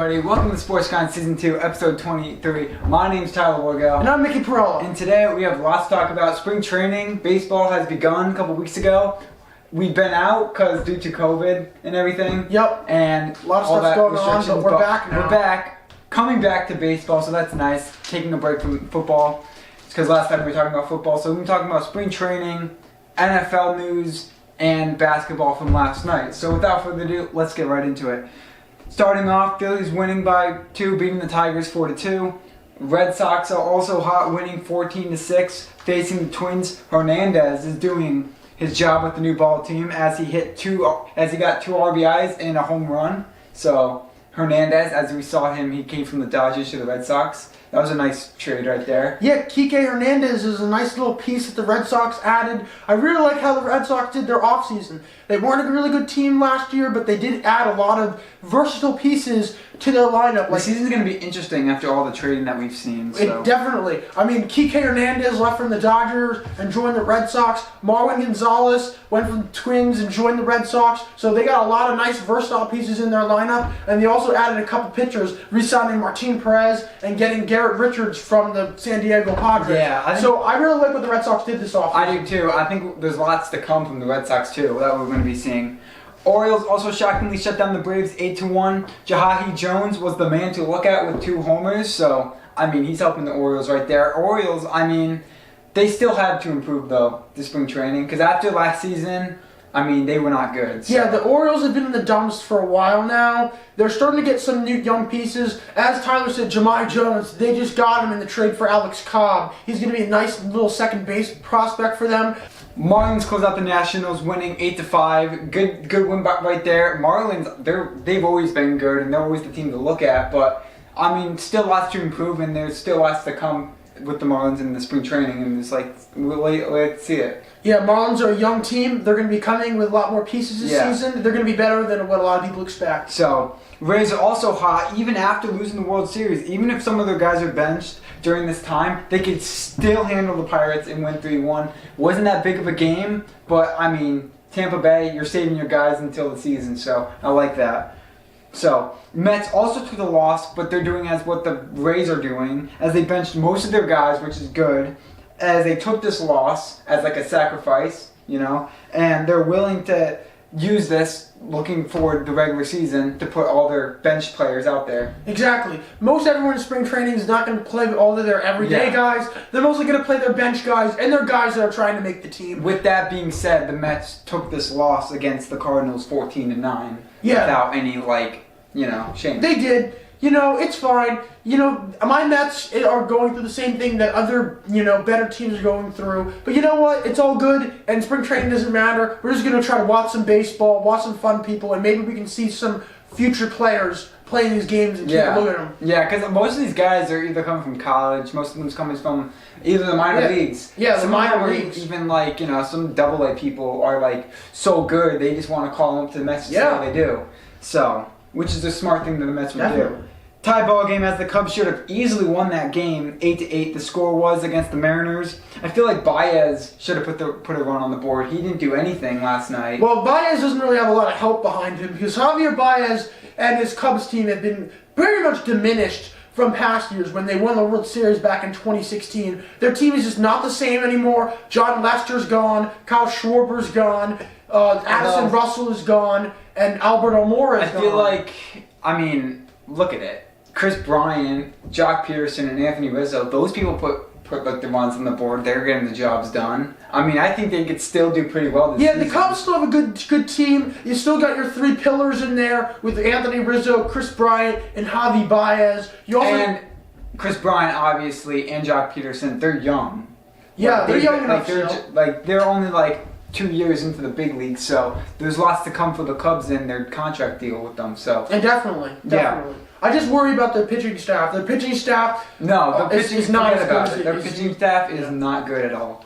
everybody? Welcome to Sports Grind Season 2, Episode 23. My name's Tyler Wargo. And I'm Mickey Perella. And today we have lots to talk about. Spring training, baseball has begun a couple weeks ago. We've been out because due to COVID and everything. Yep. And a lot of stuff's going on, but we're back now. We're back, coming back to baseball, so that's nice. Taking a break from football. It's because last time we were talking about football, so we've been talking about spring training, NFL news, and basketball from last night. So without further ado, let's get right into it. Starting off, Phillies winning by 2, beating the Tigers 4-2. Red Sox are also hot, winning 14-6, facing the Twins. Hernandez is doing his job with the new ball team as he got 2 RBIs and a home run. So Hernandez, as we saw him, he came from the Dodgers to the Red Sox. That was a nice trade right there. Yeah, Kike Hernandez is a nice little piece that the Red Sox added. I really like how the Red Sox did their offseason. They weren't a really good team last year, but they did add a lot of versatile pieces to their lineup. The season's going to be interesting after all the trading that we've seen. So. It definitely. I mean, Kike Hernandez left from the Dodgers and joined the Red Sox. Marwin Gonzalez went from the Twins and joined the Red Sox. So they got a lot of nice versatile pieces in their lineup. And they also added a couple pitchers, re-signing Martin Perez and getting Garrett Richards from the San Diego Padres. Yeah, so I really like what the Red Sox did this offseason. I do too. I think there's lots to come from the Red Sox too that we're going to be seeing. Orioles also shockingly shut down the Braves 8-1. Jahahi Jones was the man to look at with 2 homers. So, I mean, he's helping the Orioles right there. Orioles, I mean, they still had to improve, though, this spring training. Because after last season, I mean, they were not good. So. Yeah, the Orioles have been in the dumps for a while now. They're starting to get some new young pieces. As Tyler said, Jahahi Jones, they just got him in the trade for Alex Cobb. He's going to be a nice little second base prospect for them. Marlins close out the Nationals, winning 8-5. Good win right there. Marlins, they've always been good, and they're always the team to look at. But I mean, still lots to improve, and there's still lots to come with the Marlins in the spring training. And it's like let's see it. Yeah, Marlins are a young team. They're going to be coming with a lot more pieces this season. They're going to be better than what a lot of people expect. So Rays are also hot, even after losing the World Series. Even if some of their guys are benched during this time, they could still handle the Pirates and win 3-1. Wasn't that big of a game, but I mean, Tampa Bay, you're saving your guys until the season, so I like that. So, Mets also took the loss, but they're doing as what the Rays are doing, as they benched most of their guys, which is good, as they took this loss as like a sacrifice, you know, and they're willing to use this looking forward to the regular season to put all their bench players out there. Exactly. Most everyone in spring training is not going to play with all of their everyday guys. They're mostly going to play their bench guys and their guys that are trying to make the team. With that being said, the Mets took this loss against the Cardinals 14-9 without any, shame. They did. You know, it's fine. You know, my Mets are going through the same thing that other, better teams are going through. But you know what? It's all good, and spring training doesn't matter. We're just going to try to watch some baseball, watch some fun people, and maybe we can see some future players playing these games and take a look at them. Yeah, because most of these guys are either coming from college, most of them coming from either the minor leagues. Yeah, the minor leagues. Even some AA people are so good, they just want to call them up to the Mets to see how they do. So, which is the smart thing that the Mets would do. Tie ball game, as the Cubs should have easily won that game, 8-8. The score was against the Mariners. I feel like Baez should have put a run on the board. He didn't do anything last night. Well, Baez doesn't really have a lot of help behind him because Javier Baez and his Cubs team have been very much diminished from past years when they won the World Series back in 2016. Their team is just not the same anymore. John Lester's gone. Kyle Schwarber's gone. Addison Russell is gone. And Albert Almora is gone. I feel look at it. Chris Bryant, Jock Peterson, and Anthony Rizzo, those people put the runs on the board. They're getting the jobs done. I think they could still do pretty well this season. The Cubs still have a good team. You still got your 3 pillars in there with Anthony Rizzo, Chris Bryant, and Javi Baez. And Chris Bryant, obviously, and Jock Peterson, they're young. Yeah, they're young enough. They're only 2 years into the big league, so there's lots to come for the Cubs in their contract deal with them. So definitely. Yeah. I just worry about their pitching staff. Their pitching staff is not as good. Their pitching staff is not good at all.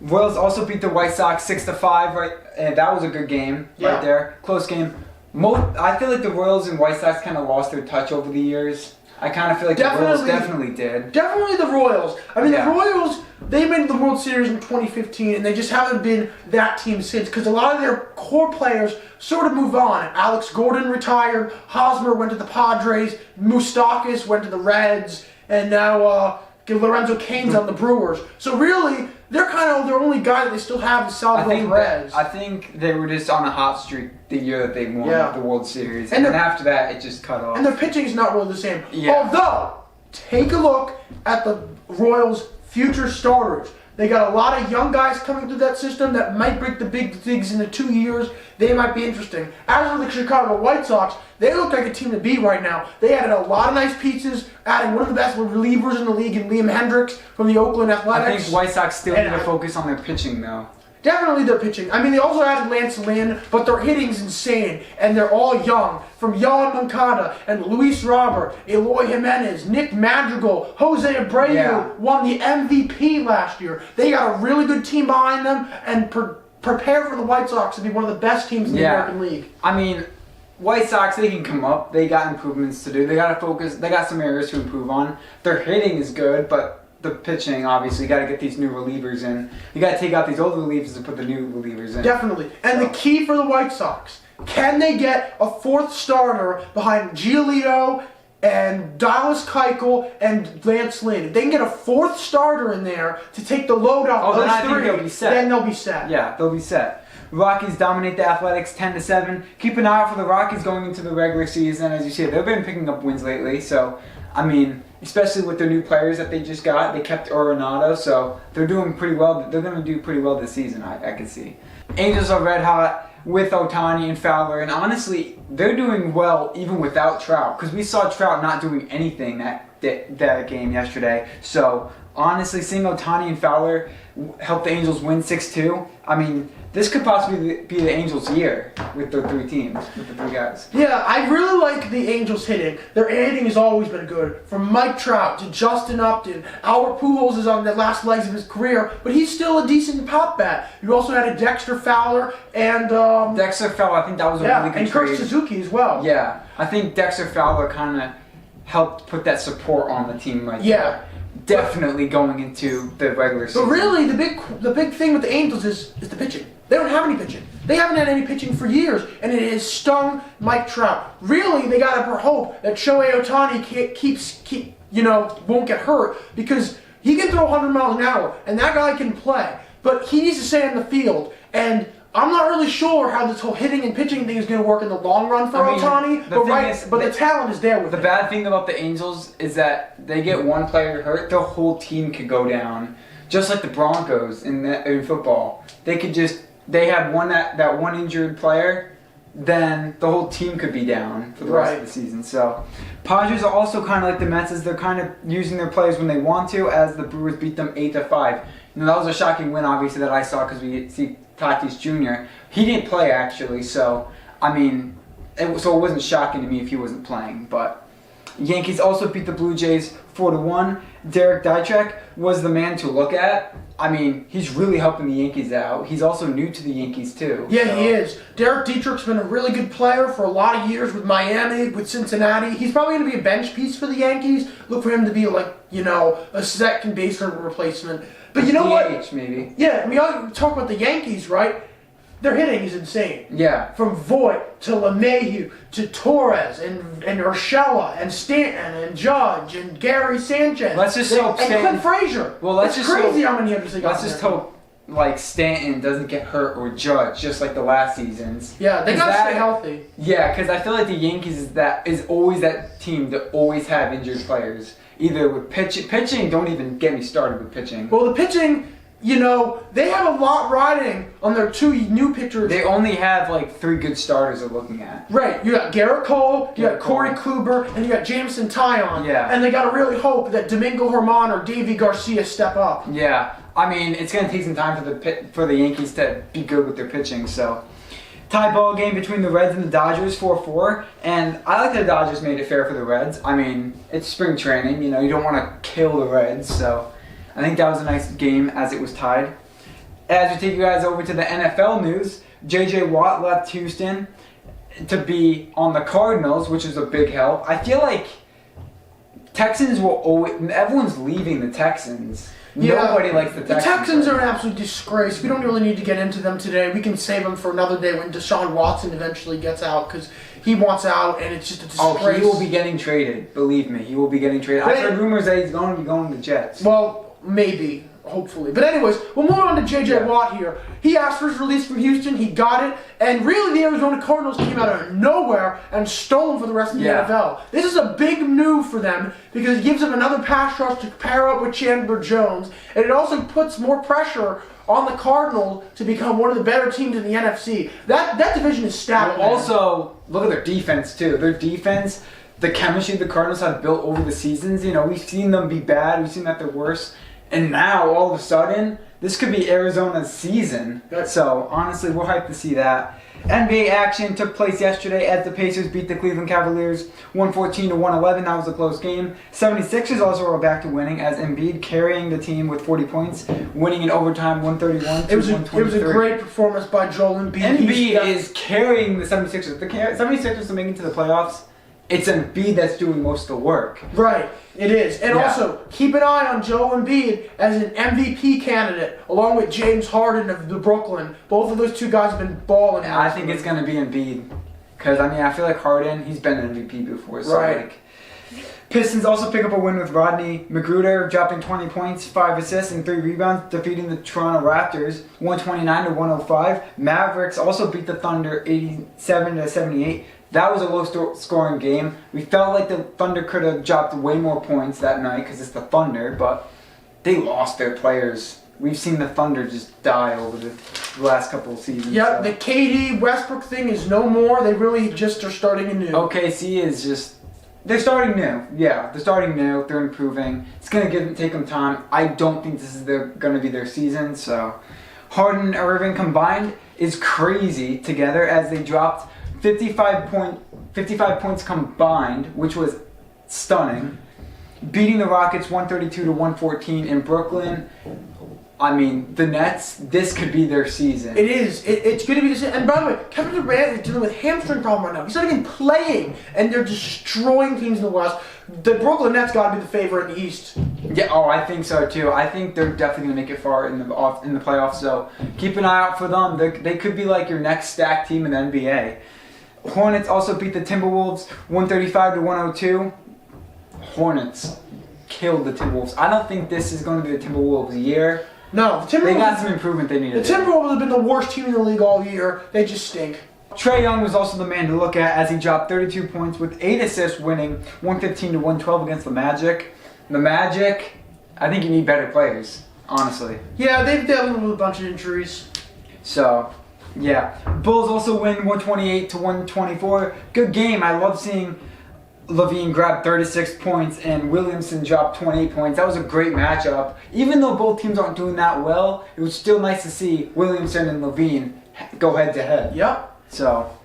Royals also beat the White Sox 6-5, right? And that was a good game right there. Close game. I feel like the Royals and White Sox kind of lost their touch over the years. I kind of feel like the Royals definitely did. Definitely the Royals. I mean, Yeah. the Royals, they made the World Series in 2015, and they just haven't been that team since because a lot of their core players sort of move on. Alex Gordon retired, Hosmer went to the Padres, Moustakas went to the Reds, and now Lorenzo Cain's on the Brewers. So really, they're kind of the only guy that they still have is Salvador Perez. I think they were just on a hot streak the year that they won the World Series. And then after that, it just cut off. And their pitching is not really the same. Yeah. Although, take a look at the Royals' future starters. They got a lot of young guys coming through that system that might break the big leagues in 2 years. They might be interesting. As for the Chicago White Sox, they look like a team to beat right now. They added a lot of nice pieces, adding one of the best relievers in the league in Liam Hendricks from the Oakland Athletics. I think White Sox still need to focus on their pitching, though. Definitely their pitching. I mean, they also added Lance Lynn, but their hitting's insane, and they're all young. From Yohan Moncada and Luis Robert, Eloy Jimenez, Nick Madrigal, Jose Abreu won the MVP last year. They got a really good team behind them, and prepare for the White Sox to be one of the best teams in the American League. I mean, White Sox, they can come up. They got improvements to do. They got to focus. They got some areas to improve on. Their hitting is good, but the pitching, obviously, you got to get these new relievers in. You got to take out these old relievers and put the new relievers in. Definitely. And the key for the White Sox, can they get a fourth starter behind Giolito and Dallas Keuchel and Lance Lynn? If they can get a fourth starter in there to take the load off those three, then they'll be set. Yeah, they'll be set. Rockies dominate the Athletics 10-7. Keep an eye out for the Rockies going into the regular season. As you see, they've been picking up wins lately. So, I mean, especially with their new players that they just got. They kept Arenado, so they're doing pretty well. They're going to do pretty well this season, I can see. Angels are red hot with Ohtani and Fowler, and honestly, they're doing well even without Trout, because we saw Trout not doing anything that game yesterday. So, honestly, seeing Ohtani and Fowler help the Angels win 6-2, I mean, this could possibly be the Angels' year with the three teams, with the three guys. Yeah, I really like the Angels hitting. Their hitting has always been good. From Mike Trout to Justin Upton. Albert Pujols is on the last legs of his career, but he's still a decent pop bat. You also had a Dexter Fowler and... Dexter Fowler, I think that was a really good and trade. Kirk Suzuki as well. Yeah, I think Dexter Fowler kind of helped put that support on the team right there. Definitely going into the regular season. But really, the big thing with the Angels is the pitching. They don't have any pitching. They haven't had any pitching for years, and it has stung Mike Trout. Really, they got to hope that Shohei Ohtani won't get hurt, because he can throw 100 miles an hour, and that guy can play. But he needs to stay on the field, and I'm not really sure how this whole hitting and pitching thing is going to work in the long run for Ohtani, but the talent is there with him. The bad thing about the Angels is that they get one player hurt, the whole team could go down. Just like the Broncos in football. They have that one injured player, then the whole team could be down for the rest of the season. So, Padres are also kind of like the Mets, as they're kind of using their players when they want to, as the Brewers beat them 8-5. That was a shocking win, obviously, that I saw, because we see Tatis Jr. He didn't play, actually, so, I mean, it wasn't shocking to me if he wasn't playing. But Yankees also beat the Blue Jays 4-1. Derek Dietrich was the man to look at. I mean, he's really helping the Yankees out. He's also new to the Yankees, too. Yeah, he is. Derek Dietrich's been a really good player for a lot of years with Miami, with Cincinnati. He's probably going to be a bench piece for the Yankees. Look for him to be a second baseman replacement. But you know what? Maybe. Yeah, we all talk about the Yankees, right? Their hitting is insane. Yeah. From Voit to LeMahieu to Torres and Urshela and Stanton and Judge and Gary Sanchez. Let's just hope and Clint Frazier. Well, it's crazy how many hitters they got. Let's just hope Stanton doesn't get hurt, or Judge, just like the last seasons. Yeah, they gotta stay healthy. Yeah, because I feel like the Yankees is always that team that always have injured players. Either with pitching, don't even get me started with pitching. Well, the pitching, they have a lot riding on their two new pitchers. They only have 3 good starters they're looking at. Right, you got Garrett Cole, you got Corey Kluber, and you got Jameson Taillon. Yeah. And they gotta really hope that Domingo Germán or Davy Garcia step up. Yeah, I mean, it's gonna take some time for the Yankees to be good with their pitching. So, tie ball game between the Reds and the Dodgers, 4-4, and I like that the Dodgers made it fair for the Reds. I mean, it's spring training, you don't want to kill the Reds, so I think that was a nice game as it was tied. As we take you guys over to the NFL news, J.J. Watt left Houston to be on the Cardinals, which is a big help. I feel like Texans will always. Everyone's leaving the Texans. Nobody likes the Texans. The Texans are an absolute disgrace. We don't really need to get into them today. We can save them for another day when Deshaun Watson eventually gets out because he wants out and it's just a disgrace. Oh, he will be getting traded. Believe me, he will be getting traded. I've heard rumors that he's going to be going to the Jets. Well, maybe. Hopefully. But anyways, we'll move on to J.J. Watt here. He asked for his release from Houston. He got it. And really, the Arizona Cardinals came out of nowhere and stole him for the rest of the NFL. This is a big move for them because it gives them another pass rush to pair up with Chandler Jones. And it also puts more pressure on the Cardinals to become one of the better teams in the NFC. That division is stacked. Well, also, look at their defense, too. Their defense, the chemistry the Cardinals have built over the seasons. You know, we've seen them be bad. We've seen that they're worse. And now, all of a sudden, this could be Arizona's season. So, honestly, we're hyped to see that. NBA action took place yesterday as the Pacers beat the Cleveland Cavaliers 114-111. That was a close game. 76ers also were back to winning as Embiid carrying the team with 40 points, winning in overtime 131 to 123. It was a great performance by Joel Embiid. Embiid is carrying the 76ers. The 76ers are making it to the playoffs. It's Embiid that's doing most of the work. Right, it is. And also, keep an eye on Joel Embiid as an MVP candidate, along with James Harden of the Brooklyn. Both of those two guys have been balling. I think it's going to be Embiid. Because, I mean, I feel like Harden, he's been an MVP before. So like, Pistons also pick up a win with Rodney McGruder, dropping 20 points, 5 assists, and 3 rebounds, defeating the Toronto Raptors 129-105. Mavericks also beat the Thunder 87-78. That was a low-scoring game. We felt like the Thunder could have dropped way more points that night because it's the Thunder, but they lost their players. We've seen the Thunder just die over the last couple of seasons. Yep, the KD Westbrook thing is no more. They really just are starting anew. OKC is just... They're starting new. Yeah, they're starting new. They're improving. It's going to take them time. I don't think this is going to be their season, so... Harden and Irving combined is crazy together as they dropped 55 points combined, which was stunning. Beating the Rockets 132-114 in Brooklyn. I mean, the Nets, this could be their season. It is. It's going to be the season. And by the way, Kevin Durant is dealing with hamstring problem right now. He's not even playing, and they're destroying teams in the West. The Brooklyn Nets got to be the favorite in the East. Yeah, I think so too. I think they're definitely going to make it far in the playoffs, so keep an eye out for them. They could be like your next stacked team in the NBA. Hornets also beat the Timberwolves 135-102. Hornets killed the Timberwolves. I don't think this is going to be the Timberwolves' year. No, the Timberwolves. They got some improvement they needed. The Timberwolves have been the worst team in the league all year. They just stink. Trae Young was also the man to look at as he dropped 32 points with 8 assists, winning 115-112 against the Magic. The Magic, I think you need better players, honestly. Yeah, they've dealt with a bunch of injuries. So... yeah. Bulls also win 128-124. Good game. I love seeing LaVine grab 36 points and Williamson drop 28 points. That was a great matchup. Even though both teams aren't doing that well, it was still nice to see Williamson and LaVine go head to head. Yep. So,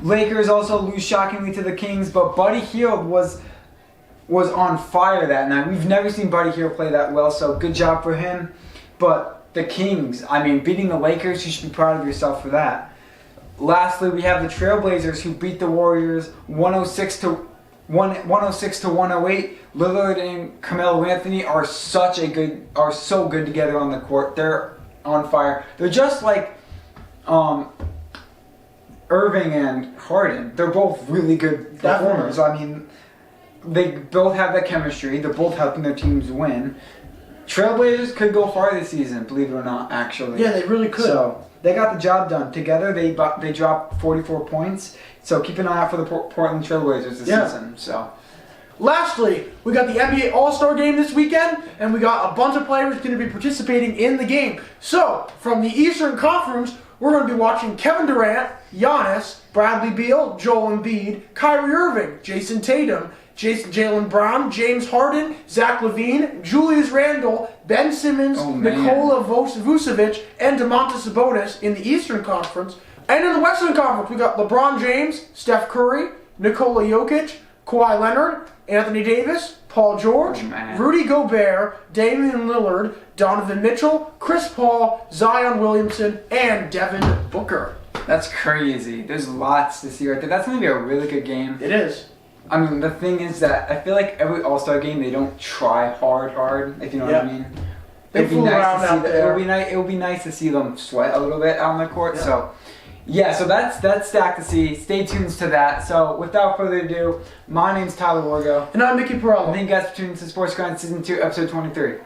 Lakers also lose shockingly to the Kings, but Buddy Hield was on fire that night. We've never seen Buddy Hield play that well, so good job for him. But the Kings, I mean, beating the Lakers, you should be proud of yourself for that. Lastly, we have the Trailblazers who beat the Warriors 106-108. Lillard and Carmelo Anthony are so good together on the court. They're on fire. They're just like Irving and Harden. They're both really good performers. I mean, they both have that chemistry. They're both helping their teams win. Trailblazers could go far this season, believe it or not, actually. Yeah, they really could. So, they got the job done. Together, they dropped 44 points. So, keep an eye out for the Portland Trailblazers this season. So, lastly, we got the NBA All-Star Game this weekend, and we got a bunch of players going to be participating in the game. So, from the Eastern Conference, we're going to be watching Kevin Durant, Giannis, Bradley Beal, Joel Embiid, Kyrie Irving, Jason Tatum, Jaylen Brown, James Harden, Zach LaVine, Julius Randle, Ben Simmons, Nikola Vucevic, and Domantas Sabonis in the Eastern Conference. And in the Western Conference, we got LeBron James, Steph Curry, Nikola Jokic, Kawhi Leonard, Anthony Davis, Paul George, Rudy Gobert, Damian Lillard, Donovan Mitchell, Chris Paul, Zion Williamson, and Devin Booker. that's crazy. There's lots to see right there. That's going to be a really good game. It is. I mean, the thing is that I feel like every All-Star game they don't try hard, if you know what I mean. They fool around out there. It would be nice to see them sweat a little bit out on the court. Yeah. So that's stacked to see. Stay tuned to that. So without further ado, my name's Tyler Wargo. And I'm Mickey Perello. And thank you guys for tuning in to Sports Grind Season 2, Episode 23.